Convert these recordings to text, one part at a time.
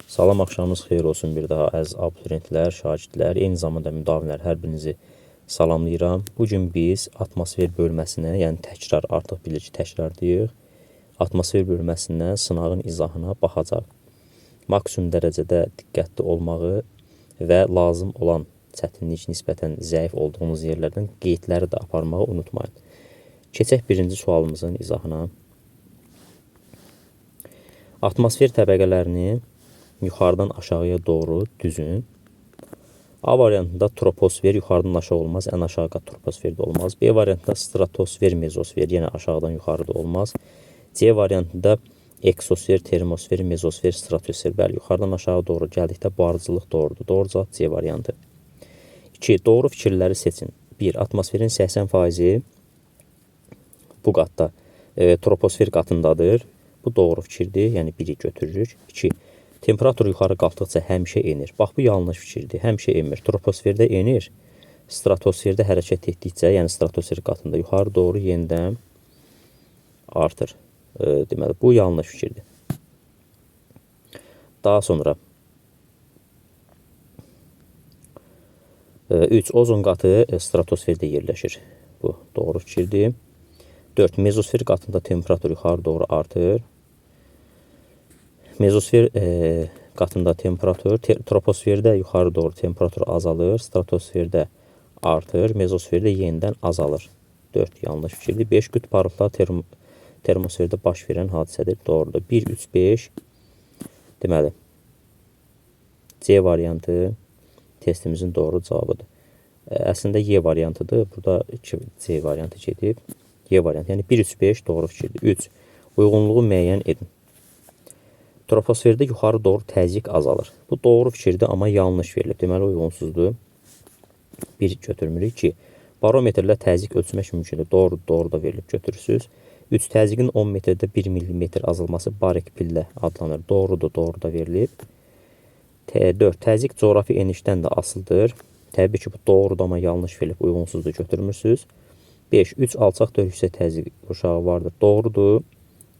Salam, axşamınız xeyir olsun bir daha əziz abituriyentlər, şagirdlər, eyni zamanda müdavimlər, hər birinizi salamlayıram. Bugün biz atmosfer bölməsinə, yəni təkrar, artıq bilir ki, təkrardayıq. Atmosfer bölməsindən sınağın izahına baxacaq. Maksimum dərəcədə diqqətli olmağı və lazım olan çətinlik nisbətən zəif olduğunuz yerlərdən qeydləri də aparmağı unutmayın. Keçək birinci sualımızın izahına. Atmosfer təbəqələrini yuxarıdan aşağıya doğru düzün. A variantında troposfer yuxarıdan aşağı olmaz, ən aşağı qat troposferdə olmaz. B variantında stratosfer, mezosfer, yenə aşağıdan yuxarıda olmaz. C variantında eksosfer, termosfer, mezosfer, stratosfer. Bəli, yuxarıdan aşağı doğru gəldikdə bu ardıcıllıq doğrudur. Doğru cavab C variantı. 2. Doğru fikirləri seçin. 1. Atmosferin 80% bu qatda troposfer qatındadır. Bu doğru fikirdir, yəni 1-i götürürük. 2. Temperatur yuxarı qalxdıqca həmişə enir. Bax, bu yanlış fikirdir. Həmişə enmir. Troposferdə enir. Stratosferdə hərəkət etdikcə, yəni stratosfer qatında yuxarı doğru yenidən artır. Deməli, bu yanlış fikirdir. Daha sonra 3. Ozon qatı stratosferdə yerləşir. Bu doğru fikirdir. 4. Mezosfer qatında temperatur yuxarı doğru artır. Mezosfer qatında temperatur, troposferdə yuxarı doğru temperatur azalır, stratosferdə artır, mezosferdə yenidən azalır. 4. Yanlış fikirdir. 5. Qütb arıqlar termosferdə baş verən hadisədir. Doğrudur. 1, 3, 5. Deməli, C variantı testimizin doğru cavabıdır. Əslində Y variantıdır. Burada C variantı gedib. Y variantı, yəni 1, 3, 5 doğru fikirdir. 3. Uyğunluğu müəyyən edin. Troposferdə yuxarı doğru təzyiq azalır. Bu doğru fikirdir, amma yanlış verilib. Deməli, uyğunsuzdur. 1 götürmürük. 2. Barometrlə təzyiq ölçmək mümkündür. Doğru, doğru da verilib, götürürsünüz. 3. Təzyiqin 10 metrdə 1 mm azalması barik pillə adlanır. Doğrudur, doğru da verilib. 4. Təzyiq coğrafi enişdən də asılıdır. Təbii ki, bu doğrudur, amma yanlış verilib, uyğunsuzdur, götürmürsünüz. 5. 3. Alçaq da yüksək təzyiq uşağı vardır. Doğrudur,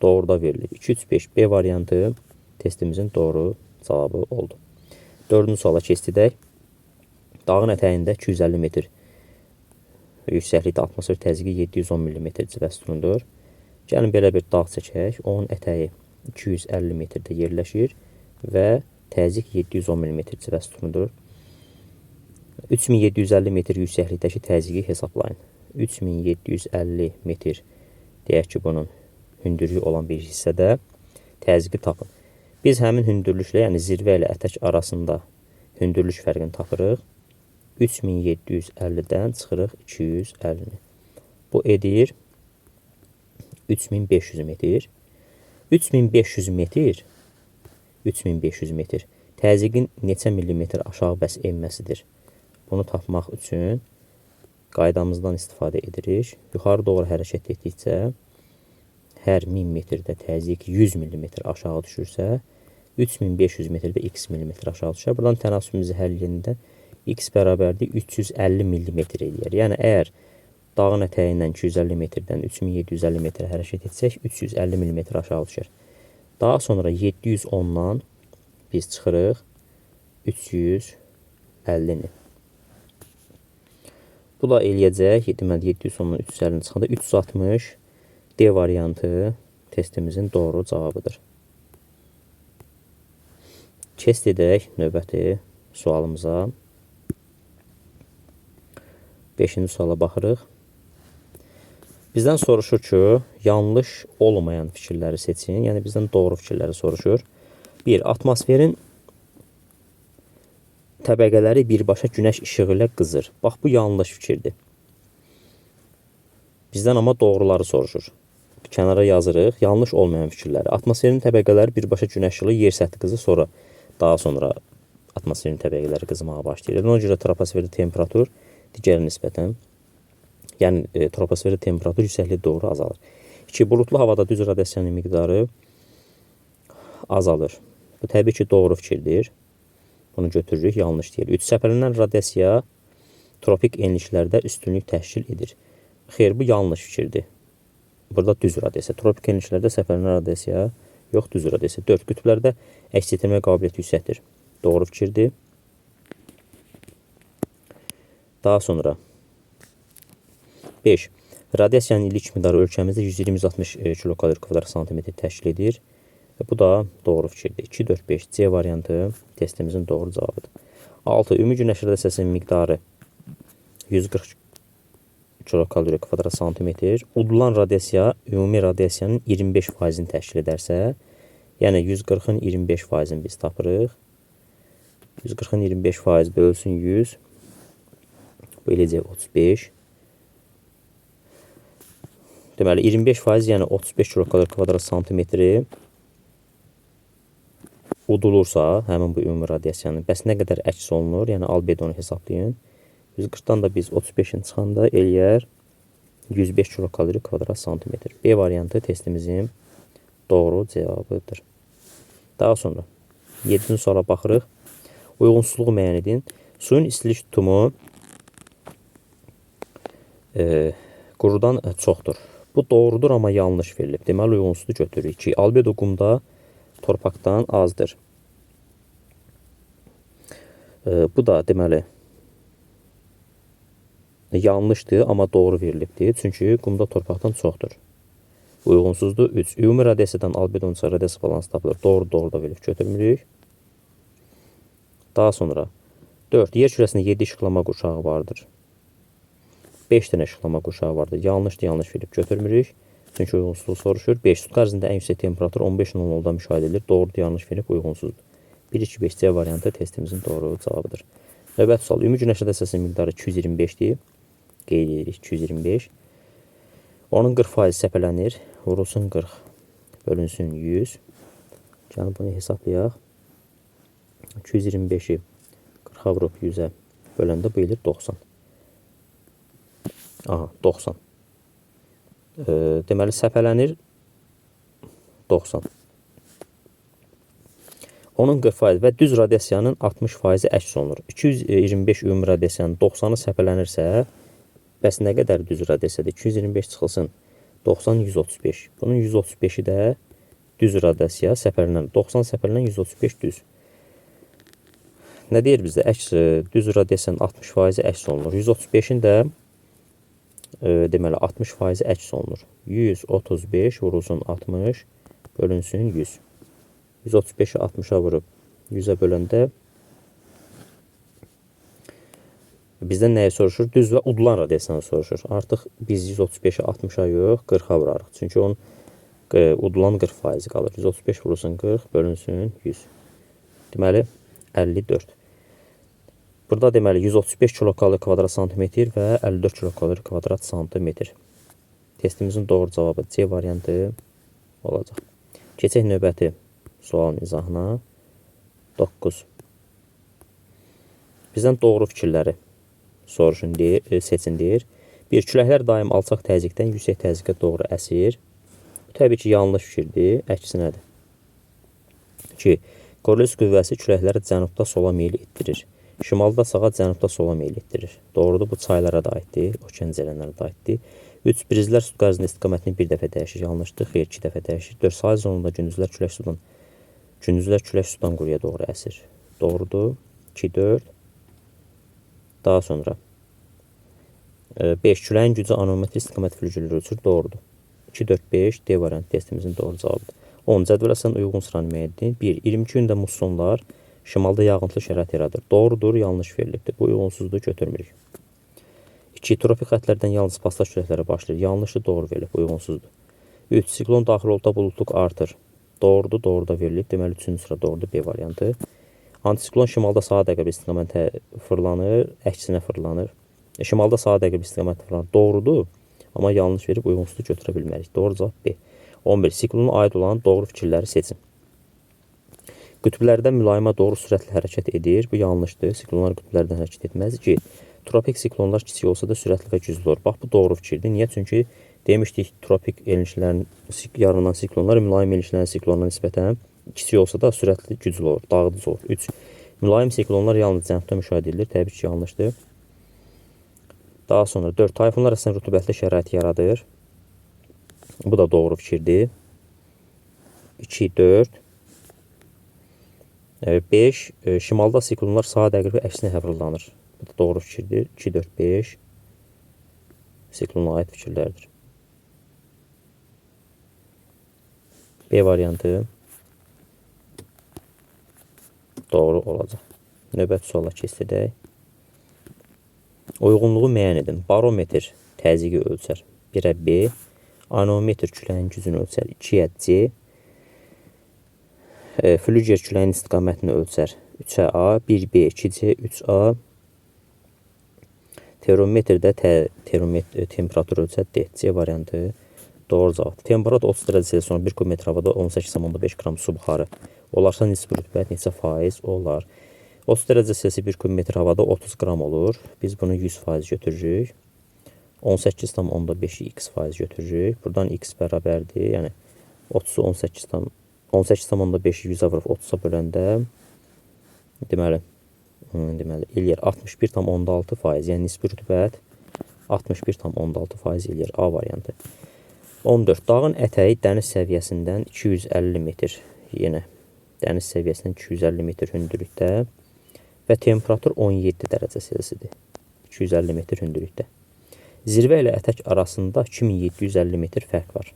doğru da verilib. 2, 3, 5. B variantı testimizin doğru cavabı oldu. 4-cü suala keçdik. Dağın ətəyində 250 metr yüksəklikdə atmosfer təzyiqi 710 mm civə sütunudur. Gəlin belə bir dağ çəkək. Onun ətəyi 250 metrdə yerləşir və təzyiq 710 mm civə sütunudur. 3750 metr yüksəklikdəki təzyiqi hesablayın. 3750 metr deyək ki, bunun hündürlüyü olan bir hissədə təzyiqi tapın. Biz həmin hündürlüklə, yəni zirvə ilə ətək arasında hündürlük fərqini tapırıq. 3750-dən çıxırıq 250-ni. Bu edir 3500 metr. 3500 metr 3500 metr təzyiqin neçə millimetr aşağı bəs enməsidir? Bunu tapmaq üçün qaydamızdan istifadə edirik. Yuxarı doğru hərəkət etdikcə hər 1000 metrdə təzyiq 100 mm aşağı düşürsə, 3500 metrdə x millimetr aşağı düşər. Buradan tənasübümüzü həll edəndə x bərabərdir 350 mm eləyər. Yəni, əgər dağın ətəyindən 250 metrdən 3750 metrə hərəkət etsək, 350 mm aşağı düşər. Daha sonra 710-dan biz çıxırıq 350-ni. Bu da eləyəcək, deməli 710-dan 350-ni çıxanda 360 D variantı testimizin doğru cavabıdır. Keçid edək növbəti sualımıza. 5-ci suala baxırıq. Bizdən soruşur ki, yanlış olmayan fikirləri seçin. Yəni, bizdən doğru fikirləri soruşur. 1. Atmosferin təbəqələri birbaşa günəş işığı ilə qızır. Bax, bu yanlış fikirdir. Bizdən amma doğruları soruşur. Kənara yazırıq, yanlış olmayan fikirləri. Atmosferin təbəqələri birbaşa günəş işığı, yer səthi qızı, daha sonra atmosferin təbəqələri qızmağa başlayır. Ona görə troposferdə temperatur digər nisbətən, yəni troposferdə temperatur yüksəkliyə doğru azalır. 2. Bulutlu havada düz radiasiyanın miqdarı azalır. Bu təbii ki, doğru fikirdir. Bunu götürürük, yanlış deyil. 3. Səpələnən radiasiya tropik enliklərdə üstünlük təşkil edir. Xeyr, bu yanlış fikirdir. Burada düz radiasiya. Tropik enliklərdə səpələnən radiasiya Yox, düz radiasiya. 4. Qütblərdə əks etdirmə qabiliyyəti yüksəkdir. Doğru fikirdir. Daha sonra 5. Radiasiyanın illik miqdarı ölkəmizdə 120-160 kilokalori kvadrat santimetr təşkil edir. Bu da doğru fikirdir. 2, 4, 5 C variantı testimizin doğru cavabıdır. 6. Ümumi günəş radiyasiyasının miqdarı 140 kilokalori kvadrat santimetr. Udulan radiasiya ümumi radiasiyanın 25%-ni təşkil edərsə, yəni 140-ın 25%-ni biz tapırıq. 140-ın 25% bölsün 100. Bu eləcək 35. Deməli 25%, yəni 35 kilokalori kvadrat santimetri udulursa, həmin bu ümumi radiasiyanın bəs nə qədər əks olunur? Yəni albedonu hesablayın. 140-dan da biz 35-in çıxanda eləyər 105 kilokalori kvadrat santimetr. B variantı testimizin doğru cavabıdır. Daha sonra 7-ci suala baxırıq. Uyğunsuzluğu müəyyən edin. Suyun istilik tutumu qurudan çoxdur. Bu doğrudur, amma yanlış verilib. Deməli, uyğunsuzluğu götürürük ki, albedo qumda torpaqdan azdır. Bu da deməli yanlışdır, amma doğru verilibdir. Çünki qumda torpaqdan çoxdur. Uyğunsuzluğu 3. Ümumi radiasiyadan albedonun radiasiya balansı tapılır. Doğru, doğru da verib götürmürük. Daha sonra 4. Yer kürəsində 7 işıqlama qurşağı vardır. 5 dənə işıqlama qurşağı vardır. Yanlışdır, yanlış verib götürmürük. Çünki uyğunsuzluq soruşur. 5. Sut qarzında ən yüksək temperatur 15.00-da müşahidə edilir. Doğrudur, yanlış verib uyğunsuzdur. 1, 2, 5 C variantı testimizin doğru cavabıdır. Növbəti sual. Ümumi günəş radiyasiyasının miqdarı 225-dir. Qeyd edirik 225. Onun 40% səpələnir. Vurulsun 40. Bölünsün 100. Yəni bunu hesablayaq. 225-i 40-a vurub 100-ə böləndə bu edir 90. Aha, 90. Deməli, səpələnir 90. Onun 40% və düz radiasiyanın 60%-i əks olunur. 225 ümumi radiasiyanın 90-ı səpələnirsə, bəs nə qədər düz radiasiyadır? 225 çıxılsın 90, 135. Bunun 135-i də düz radiasiya səpələnir. 90 səpələnən 135 düz. Nə deyir bizdə? Əks düz radiasiyanın 60%-i əks olunur. 135-in də deməli 60%-i əks olunur. 135 vurulsun 60 bölünsün 100. 135-i 60-a vurub 100-ə böləndə bizdən nəyi soruşur? Düz və udulan radiasiyanı soruşur. Artıq biz 135-i 60-a yox, 40-a vurarıq. Çünki onun udulan 40% qalır. 135 vurulsun 40 bölünsün 100. Deməli 54. Burada deməli 135 kilokalori kvadrat santimetr və 54 kilokalori kvadrat santimetr. Testimizin doğru cavabı C variantı olacaq. Keçək növbəti sualın izahına. 9. Bizdən doğru fikirləri soruşun deyir, seçin deyir. 1. Küləklər daim alçaq təzyiqdən yüksək təzyiqə doğru əsir. Bu təbii ki, yanlış fikirdir, əksinədir. 2. Korelius qüvvəsi küləkləri cənubda sola meyil etdirir. Şimalda sağa, cənubda sola meyil etdirir. Doğrudur, bu çaylara da aiddir, okean cərəyanlarına da aiddir. 3. Prizlər sut qarzında istiqamətini bir dəfə dəyişir. Yanlışdır, xeyr, 2 dəfə dəyişir. 4. Sahil zonunda gündüzlər külək sudan quruya doğru əsir. Doğrudur, 2, 4. Daha sonra 5. Küləyin gücü anometri istiqamət fülgülür ölçür. Doğrudur. 2, 4, 5 D variantı testimizin doğru cavabıdır. 10. Cədvəl əsasında uyğun sıranı müəyyən edin. 1. 22 gündə mussonlar şimalda yağıntılı şərait yaradır. Doğrudur, yanlış verilibdir. Bu uyğunsuzluğu götürmürük. 2. Tropik xəttlərdən yalnız pastaj küləkləri başlayır. Yanlışdır, doğru verilib, uyğunsuzdur. 3. Siklon daxil olduqda buludluq artır. Doğrudur, doğru da verilib. Deməli 3-cü sıra doğrudur, B variantı. Antisiklon şimalda sağa dəqiq bir istiqamətə fırlanır, əksinə fırlanır. Şimalda sağa dəqiq bir istiqamətə fırlanır. Doğrudur, amma yanlış verib uyğunsuzluğu götürə bilmərik. Doğru cavab B. 11. Siklona aid olan doğru fikirləri seçin. Qütblərdən mülayimə doğru sürətlə hərəkət edir. Bu yanlışdır. Siklonlar qütblərdən hərəkət etməz ki, tropik siklonlar kiçik olsa da sürətli və güclü olur. Bax, bu doğru fikirdir. Niyə? Çünki demişdik, tropik enişlərin yaranan siklonlar mülayim enişlərin siklonlarına nisbətən kiçik olsa da sürətli, güclü olur, dağıdıcı olur. 3. Mülayim siklonlar yalnız cənubda müşahidə edilir. Təbii ki, yanlışdır. Daha sonra 4. Tayfunlar əsasən rütubətli şərait yaradır. Bu da doğru fikirdir. 2, 4. 5. Şimalda siklonlar saat əqrəbi əksinə həvırlanır. Bu da doğru fikirdir. 2, 4, 5. Siklona aid fikirlərdir. B variantı doğru olacaq. Növbəti suala keçirdək. Uyğunluğu müəyyən edin. Barometr təzyiqi ölçər 1-ə B, anometr küləyin gücünü ölçər 2-yə C, flüger küləyin istiqamətini ölçər 3-ə A, 1B, 2C, 3A, termometrdə temperatur ölçər D. C variantı doğru cavabdır. Temperatur 30 dərəcə Selsius 1 kub metr havada 18,5 qram su buxarı olarsa nisbi rütubət neçə faiz olar? 30 dərəcə Selsius 1 kub metr havada 30 qram olur. Biz bunu 100% götürürük. 18,5'i x faiz götürürük. Buradan x bərabərdir. Yəni 30'u 18,5'i 100'ə vurub 30'a böləndə deməli eləyir 61,6%. Yəni nisbi rütubət 61,6% eləyir. A variantı. 14. Dağın ətəyi dəniz səviyyəsindən 250 metr. Yenə dəniz səviyyəsindən 250 metr hündürlükdə və temperatur 17 dərəcə Selsiusdir. 250 metr hündürlükdə. Zirvə ilə ətək arasında 2750 metr fərq var.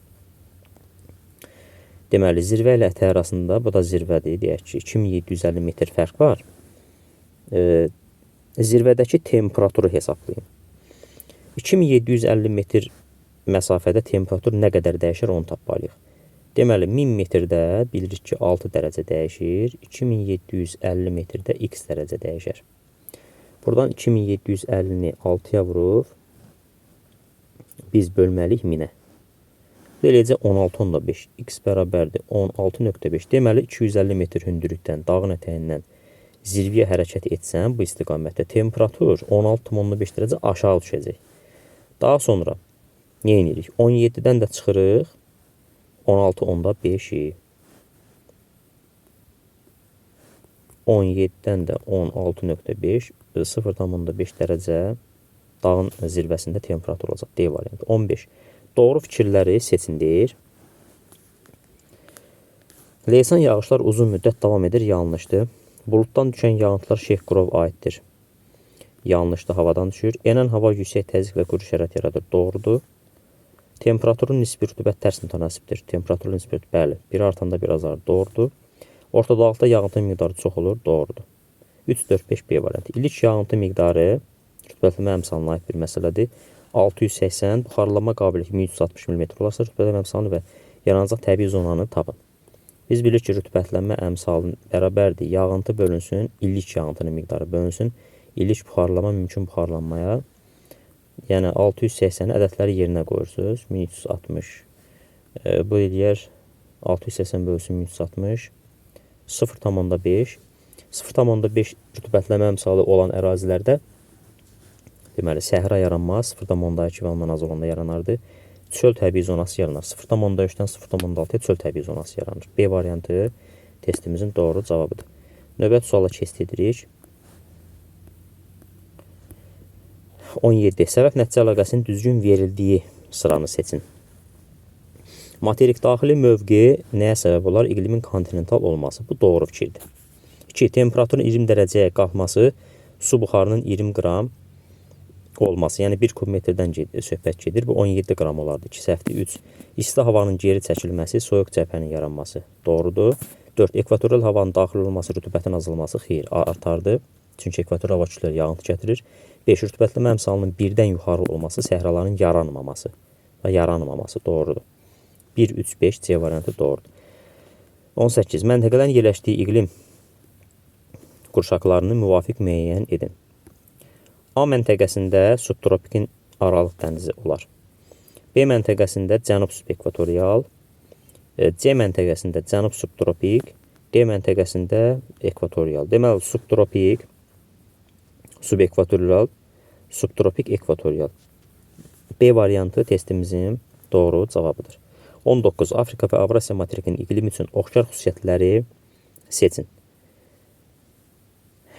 Deməli, zirvə ilə ətək arasında, bu da zirvədir, deyək ki, 2750 metr fərq var. Zirvədəki temperaturu hesablayın. 2750 metr məsafədə temperatur nə qədər dəyişir, onu tapmalıyıq. Deməli, 1000 metrdə bilirik ki, 6 dərəcə dəyişir. 2750 metrdə x dərəcə dəyişir. Buradan 2750-ni 6-ya vurub biz bölməliyik 1000-ə. Beləcə 16,5 x bərabərdir 16,5. Deməli, 250 metr hündürlükdən, dağın ətəyindən zirvəyə hərəkət etsən, bu istiqamətdə temperatur 16,5 dərəcə aşağı düşəcək. Daha sonra nə edirik? 17-dən də çıxırıq 16,5'i. 17-dən də 16,5 0,5 dərəcə dağın zirvəsində temperatur olacaq. D variantı. 15. Doğru fikirləri seçin deyir. Leysan yağışlar uzun müddət davam edir. Yanlışdır. Buluddan düşən yağıntılar Şeyx Qurov aiddir. Yanlışdır. Havadan düşür. Enən hava yüksək təzyiq və quru şərait yaradır. Doğrudur. Temperaturun nisbi rütubət tərs mütənasibdir. Temperaturun nisbi rütubət, bəli. Bir artanda bir azalır. Doğrudur. Ortadağlıqda yağıntı miqdarı çox olur. Doğrudur. 3, 4, 5 B variantı. İllik yağıntı miqdarı rütubətləmə əmsalına aid bir məsələdir. 680, buxarlanma qabiliyyəti 1360 mm olarsa rütubətləmə əmsalını və yaranacaq təbii zonanı tapın. Biz bilirik ki, rütubətləmə əmsalının bərabərdir. Yağıntı bölünsün, illik yağıntının miqdarı bölünsün. İllik buxarlama mümkün buxarlanmaya. Yəni 680 ədədləri yerinə qoyursunuz. 1360. Bu eləyər 680 bölünsün 1360. 0,5. 0,5 rütubətləmə əmsalı olan ərazilərdə deməli səhra yaranmaz. 0,2 və ondan az olanda yaranardı. Çöl təbii zonası yaranar. 0,3-dən 0,6-ya çöl təbii zonası yaranır. B variantı testimizin doğru cavabıdır. Növbəti suala keçidirik. 17. Səbəb nəticə əlaqəsinin düzgün verildiyi sıranı seçin. Materik daxili mövqe nəyə səbəb olar? İqlimin kontinental olması. Bu doğru fikirdir. 2. Temperaturun 20 dərəcəyə qalxması, su buxarının 20 qram olması. Yəni 1 kub metrdən söhbət gedir. Bu 17 qram olardı. 2 səhvdir. 3. İsti havanın geri çəkilməsi, soyuq cəbhənin yaranması. Doğrudur. 4. Ekvatorial havanın daxil olması, rütubətin azalması. Xeyr, artardı. Çünki ekvatorial hava kütlələri yağıntı gətirir. 5. Rütubətləmə əmsalının 1-dən yuxarı olması, səhraların yaranmaması və yaranmaması. Doğrudur. 1, 3, 5 C variantı doğrudur. 18. Məntəqələrin yerləşdiyi iqlim qurşaqlarını müvafiq müəyyən edin. A məntəqəsində subtropikin Aralıq dənizi olar. B məntəqəsində cənub subekvatorial, C məntəqəsində cənub subtropik, D məntəqəsində ekvatorial. Deməli, subtropik, subekvatorial, subtropik, ekvatorial. B variantı testimizin doğru cavabıdır. 19. Afrika və Avrasiya materikinin iqlim üçün oxşar xüsusiyyətləri seçin.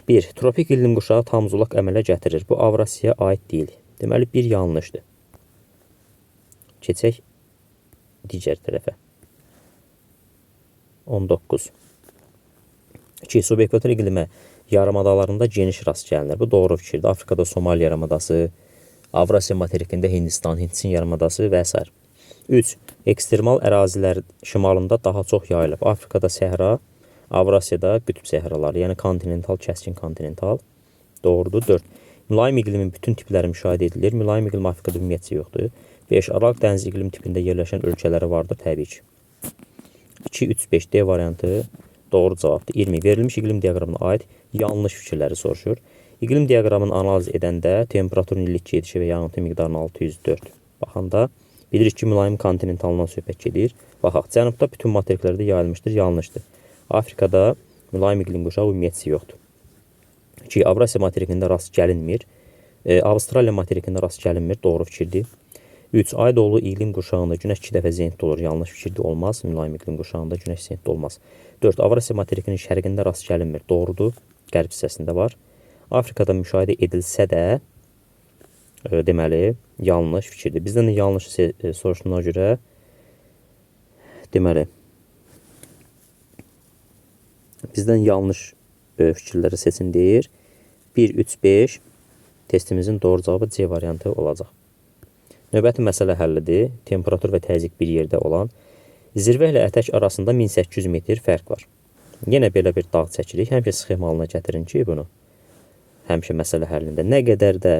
1. Tropik iqlim qurşağı tam zulaq əmələ gətirir. Bu Avrasiyaya aid deyil. Deməli, 1 yanlışdır. Keçək digər tərəfə. 19. 2. Subekvator iqlimə yarımadalarında geniş rast gəlinir. Bu doğru fikirdir. Afrikada Somali yarımadası, Avrasiya materikində Hindistan, Hindçin yarımadası və s. 3. Ekstremal ərazilər şimalında daha çox yayılıb. Afrikada səhra, Avrasiyada qütb səhraları, yəni kontinental, kəskin kontinental. Doğrudur. 4. Mülayim iqlimin bütün tipləri müşahidə edilir. Mülayim iqlim Afrikada ümumiyyətcə yoxdur. 5. Aralıq dəniz iqlim tipində yerləşən ölkələri vardır, təbii ki. 2, 3, 5 D variantı doğru cavabdır. 20. Verilmiş iqlim diaqramına aid yanlış fikirləri soruşur. İqlim diaqramını analiz edəndə temperaturun illik gedişi və yağıntı miqdarını 604 baxanda bilirik ki, mülayim kontinentalından söhbət gedir. Baxaq, cənubda bütün materiklərdə yayılmışdır, yanlışdır. Afrikada mülayim iqlim qurşağı ümumiyyətcə yoxdur. 2. Avrasiya materikində rast gəlinmir. Avstraliya materikində rast gəlinmir, doğru fikirdir. 3. Ay dolu iqlim qurşağında günəş 2 dəfə zeyntli olur, yanlış fikirdir, olmaz. Mülayim iqlim qurşağında günəş zeyntli olmaz. 4. Avrasiya materikinin şərqində rast gəlinmir, doğrudur, qərb hissəsində var. Afrikada müşahidə edilsə də, deməli, yanlış fikirdir. Bizdən də yanlış soruşduğuna görə, deməli, bizdən yanlış fikirləri seçin deyir. 1, 3, 5 testimizin doğru cavabı C variantı olacaq. Növbəti məsələ həllidir. Temperatur və təzyiq bir yerdə olan zirvə ilə ətək arasında 1800 metr fərq var. Yenə belə bir dağ çəkirik. Həmişə sxem halına gətirin ki, bunu. Həmişə məsələ həllində. Nə qədər də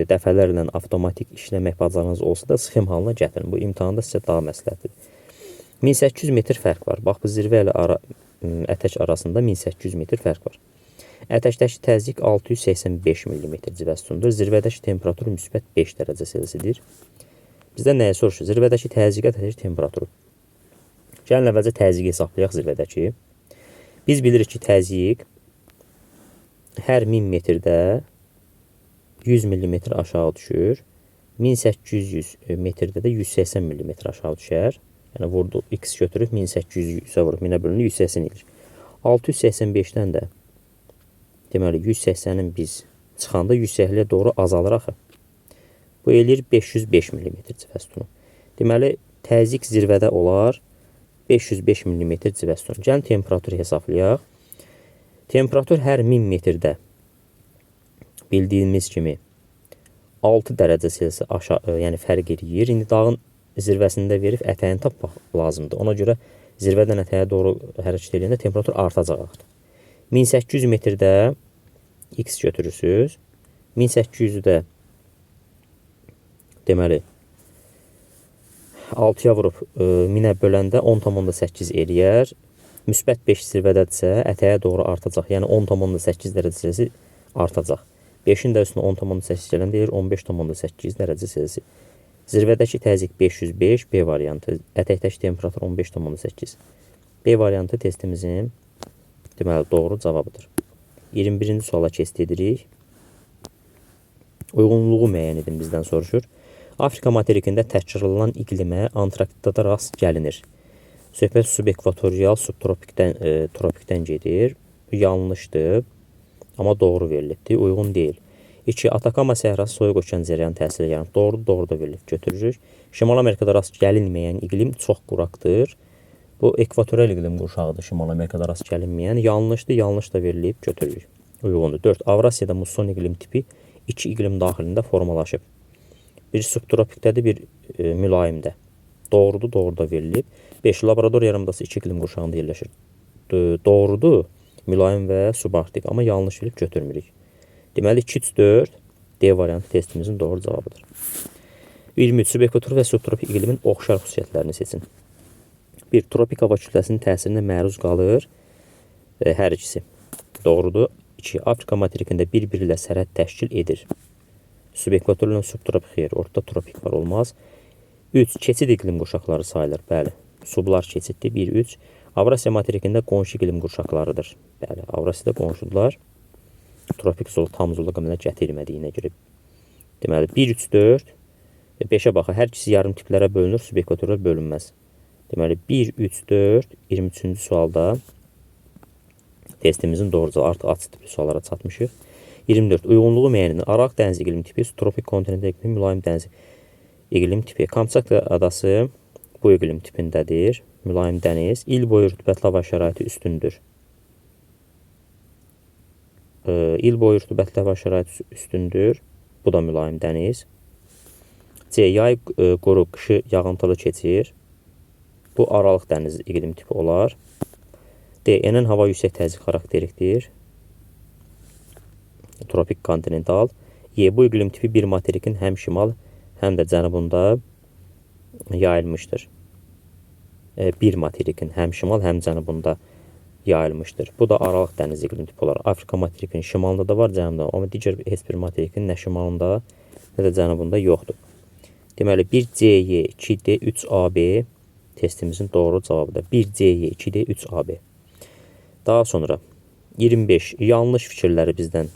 dəfələrlə avtomatik işləmək bacarığınız olsa da sxem halına gətirin. Bu imtahanda sizə daha məsləhətdir. 1800 metr fərq var. Bax, bu zirvə ilə ətək arasında 1800 metr fərq var. Ətəkdəki təzyiq 685 mm civə sütundur. Zirvədəki temperatur müsbət 5 dərəcə Selsidir. Bizdən nəyə soruşur? Zirvədəki təzyiqə ətək temperaturu. Gəlin əvvəlcə təzyiqi hesablayaq zirvədəki. Biz bilirik ki, təzyiq hər 1000 metrdə 100 mm aşağı düşür. 1800 metrdə də 180 mm aşağı düşər. Yəni vurdu, x götürüb 1800-ə vurub 1000-ə bölünür, 180 edir. 685-dən də deməli 180-in biz çıxanda 180-yə doğru azalır axı. Bu eləyir 505 mm civə sütunu. Deməli, təzyiq zirvədə olar 505 mm civə sütunu. Gəlin temperaturu hesablayaq. Temperatur hər 1000 metrdə bildiyimiz kimi 6 dərəcə Selsi aşağı, yəni fərq edir. İndi dağın zirvəsində verib ətəyini tapmaq lazımdır. Ona görə zirvədən ətəyə doğru hərəkət edəndə temperatur artacaq. 1800 metrdə x götürürsünüz. 1800-də deməli 6-ya vurub 1000-ə böləndə 10,8 eləyər. Müsbət 5 zirvədədirsə ətəyə doğru artacaq. Yəni 10,8 dərəcə Selsi artacaq. 5-in də üstünə 10,8 gələn deyir 15,8 dərəcə Selsi. Zirvədəki təzyiq 505, B variantı. Ətəkdəki temperatur 15,8. B variantı testimizin deməli doğru cavabıdır. 21-ci suala keçid edirik. Uyğunluğu müəyyən edin bizdən soruşur. Afrika materikində təkrarlanan iqlimə Antarktidada rast gəlinir. Söhbət subekvatorial subtropikdən gedir. Bu yanlışdır, amma doğru verilibdir. Uyğun deyil. 2. Atakama səhrası soyuq okean cərəyanı təsiri yaranır. Doğru da verilib, götürürük. Şimal Amerikada rast gəlinməyən iqlim çox quraqdır. Bu ekvatorial iqlim qurşağıdır, Şimal Amerikada rast gəlinməyən. Yanlış da verilib, götürürük. Uyğundur. 4. Avrasiyada musson iqlim tipi 2 iqlim daxilində formalaşıb. Bir subtropikdədir, bir mülayimdə. Doğru da verilib. 5. Labrador yarımadası 2 iqlim qurşağında yerləşir. Doğrudur, mülayim və subarktik, amma yanlış verilib, götürmürük. Deməli 2-4 D variantı testimizin doğru cavabıdır. 23. Subekvator və subtropik iqlimin oxşar xüsusiyyətlərini seçin. 1. Tropik hava kütləsinin təsirinə məruz qalır. Hər ikisi doğrudur. 2. Afrika materikində bir-biri ilə sərhəd təşkil edir. Subekvator ilə subtropik yer, ortada tropik var, olmaz. 3. Keçid iqlim qurşaqları sayılır. Bəli, sublar keçiddir. 1-3. Avrasiya materikində qonşu iqlim qurşaqlarıdır. Bəli, Avrasiyada qonşudular. Tropik zol tam zola qəmələ gətirilmədiyinə görə. Deməli 1-3-4 5-ə baxı hər ikisi yarım tiplərə bölünür, subekvatorlar bölünməz. Deməli 1-3-4 23-cü sualda testimizin doğru cavabı, artıq açıq tipli suallara çatmışıq. 24. Uyğunluğu müəyyən edin. Araq dəniz iqlim tipi, subtropik kontinent iqlim, mülayim dəniz iqlim tipi. Kamçatka adası bu iqlim tipindədir. Mülayim dəniz. İl boyu rütubətli hava şəraiti üstündür. İl boyu rütubətli hava şəraiti üstündür. Bu da mülayim dəniz. C. Yay quru, qışı yağıntılı keçir. Bu aralıq dəniz iqlim tipi olar. D. Enən hava yüksək təzyiq xarakterikdir. Tropik kontinental. Y. Bu iqlim tipi bir materikin həm şimal, həm də cənubunda yayılmışdır. Bir materikin həm şimal, həm cənubunda yayılmışdır. Bu da aralıq dəniz iqlim tipi olar. Afrika materikinin şimalında da var, cənubunda. Amma digər heç bir materikin nə şimalında, nə də cənubunda yoxdur. Deməli, 1CY, 2D, 3AB testimizin doğru cavabıdır. 1CY, 2D, 3AB. Daha sonra 25. Yanlış fikirləri bizdən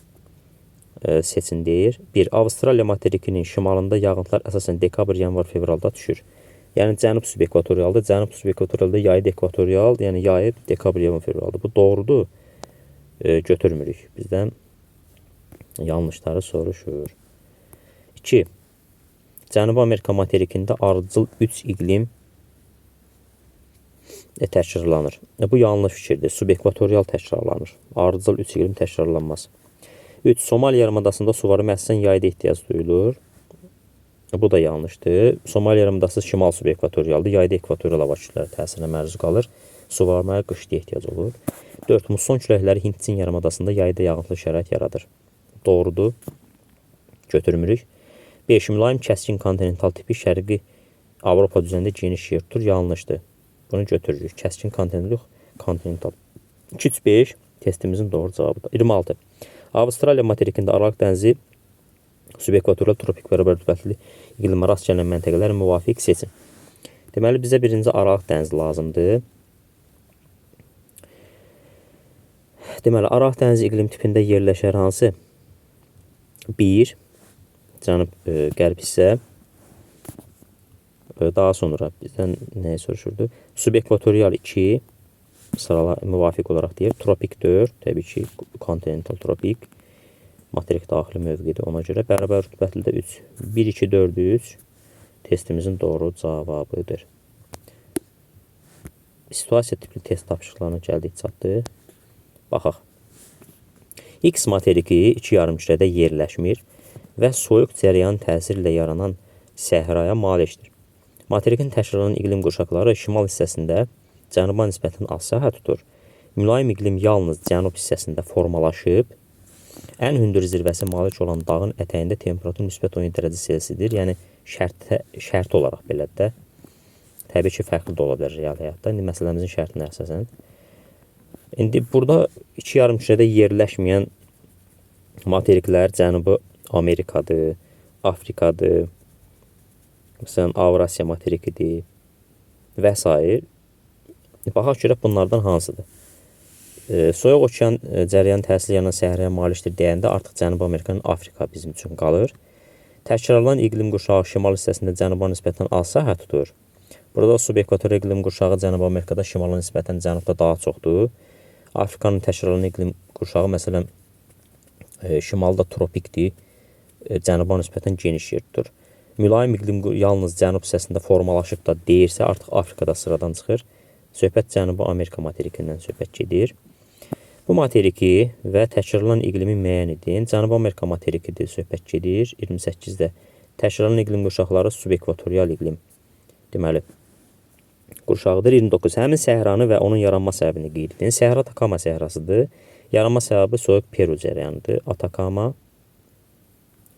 seçin deyir. 1. Avstraliya materikinin şimalında yağıntılar əsasən dekabr, yanvar, fevralda düşür. Yəni cənub subekvatorialdır. Cənub subekvatorialda yayı ekvatorial, yəni yayı dekabr, yanvar, fevraldır. Bu doğrudur. Götürmürük. Bizdən yanlışları soruşur. 2. Cənubi Amerika materikində ardıcıl 3 iqlim təkrarlanır. Bu yanlış fikirdir. Subekvatorial təkrarlanır. Ardıcıl 3 iqlim təkrarlanmaz. 3. Somali yarımadasında suvarı məhsən yayda ehtiyac duyulur. Bu da yanlışdır. Somali yarımadası şimal subekvatorialdır. Yayda ekvatorial hava kütlələri təsirinə məruz qalır. Suvarmaya qışda ehtiyac olur. 4. Muson küləkləri Hind-Çin yarımadasında yayda yağıntılı şərait yaradır. Doğrudur. Götürmürük. 5. Mülayim kəskin kontinental tipi şərqi Avropa düzəndə geniş yer tutur. Yanlışdır. Bunu götürürük. Kəskin kontinental yox, kontinental. 2-3-5 testimizin doğru cavabıdır. 26. Avstraliya materikində aralıq dənizi subekvatorial tropik və rütubətli iqlimə rast gələn məntəqələr müvafiq seçin. Deməli, bizə birinci aralıq dəniz lazımdır. Deməli, aralıq dəniz iqlim tipində yerləşər hansı? 1. Cənub qərb hissə. Daha sonra bizdən nəyi soruşurdu? Subekvatorial 2. Sırala müvafiq olaraq deyir. Tropik 4. Təbii ki, kontinental tropik. Materik daxili mövqidir. Ona görə bərabər rütubətli də 3. 1, 2, 4, 3 testimizin doğru cavabıdır. Situasiya tipli test tapşırıqlarına gəldik çatdı. Baxaq. X materiki 2 yarımkürədə yerləşmir və soyuq cərəyan təsiri ilə yaranan səhraya malikdir. Materikin təşkil iqlim qurşaqları şimal hissəsində cənuba nisbətən az sahə tutur. Mülayim iqlim yalnız cənub hissəsində formalaşıb. Ən hündür zirvəsi malik olan dağın ətəyində temperatur müsbət 17 dərəcə Selsidir. Yəni şərt olaraq belədir də. Təbii ki, fərqli də ola bilər real həyatda. İndi məsələmizin şərtinə əsasən. İndi burada 2 yarımkürədə yerləşməyən materiklər Cənubi Amerikadır, Afrikadır, məsələn, Avrasiya materikidir və s. Baxaq görək bunlardan hansıdır? Soyuq okean cərəyan təsiri yaranan səhraya malikdir deyəndə artıq Cənubi Amerikanın Afrika bizim üçün qalır. Təkrarlanan iqlim qurşağı şimal hissəsində cənuba nisbətən az sahə tutur. Burada subekvatorial iqlim qurşağı Cənubi Amerikada şimala nisbətən cənubda daha çoxdur. Afrikanın təkrarlanan iqlim qurşağı məsələn şimalda tropikdir, cənuba nisbətən geniş yer tutur. Mülayim iqlim yalnız cənub hissəsində formalaşıb da deyirsə artıq Afrikada sıradan çıxır. Söhbət Cənubi Amerika materikindən söhbət gedir. Bu materiki və təkrarlanan iqlimi müəyyən edin. Cənubi Amerika materikidir söhbət gedir. 28-də təkrarlanan iqlim qurşaqları subekvatorial iqlim. Deməli, qurşağıdır. 29. Həmin səhranı və onun yaranma səbəbini qeyd edin. Səhra Atakama səhrasıdır. Yaranma səbəbi soyuq Peru cərəyanıdır. Atakama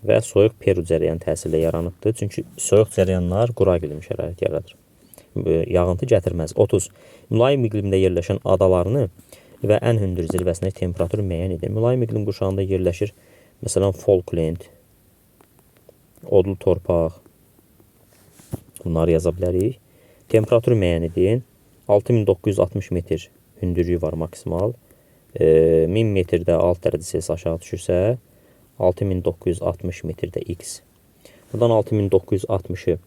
və soyuq Peru cərəyanı təsirlə yaranıbdır. Çünki soyuq cərəyanlar quru iqlim şərait yaradır. Yağıntı gətirməz. 30. Mülayim iqlimdə yerləşən adalarını və ən hündür zirvəsində temperatur müəyyən edin. Mülayim iqlim qurşağında yerləşir. Məsələn, Falkland, odlu torpaq. Bunları yaza bilərik. Temperatur müəyyən edin. 6960 metr hündürlüyü var maksimal. 1000 metrdə 6 dərəcə Selsi aşağı düşürsə, 6960 metrdə X. Buradan 6960-ı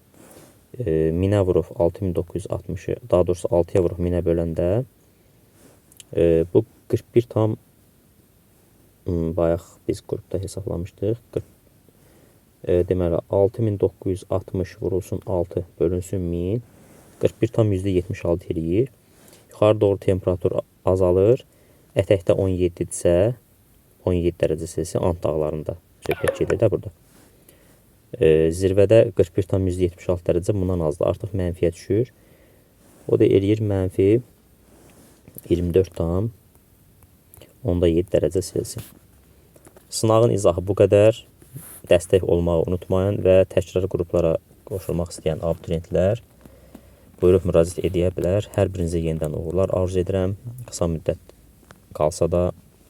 1000-ə vurub 6960-ı, daha doğrusu 6-ya vurub 1000-ə böləndə bu 41 tam bayaq biz qrupda hesablamışdıq. Deməli 6960 vurulsun 6 bölünsün 1000 41,76 eləyir. Yuxarı doğru temperatur azalır. Ətəkdə 17-dirsə, 17 dərəcə Selsi Ant dağlarında söhbət gedir də burada. Zirvədə 41,76 dərəcə bundan azdır. Artıq mənfiyə düşür. O da eləyir mənfi 24,7 dərəcə Selsi. Sınağın izahı bu qədər. Dəstək olmağı unutmayın və təkrar qruplara qoşulmaq istəyən abituriyentlər buyurub müraciət edə bilər. Hər birinizə yenidən uğurlar arzu edirəm. Qısa müddət qalsa da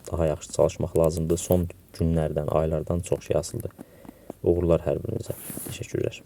daha yaxşı çalışmaq lazımdır. Son günlərdən, aylardan çox şey asılıdır. Uğurlar hər birinizə. Təşəkkürlər.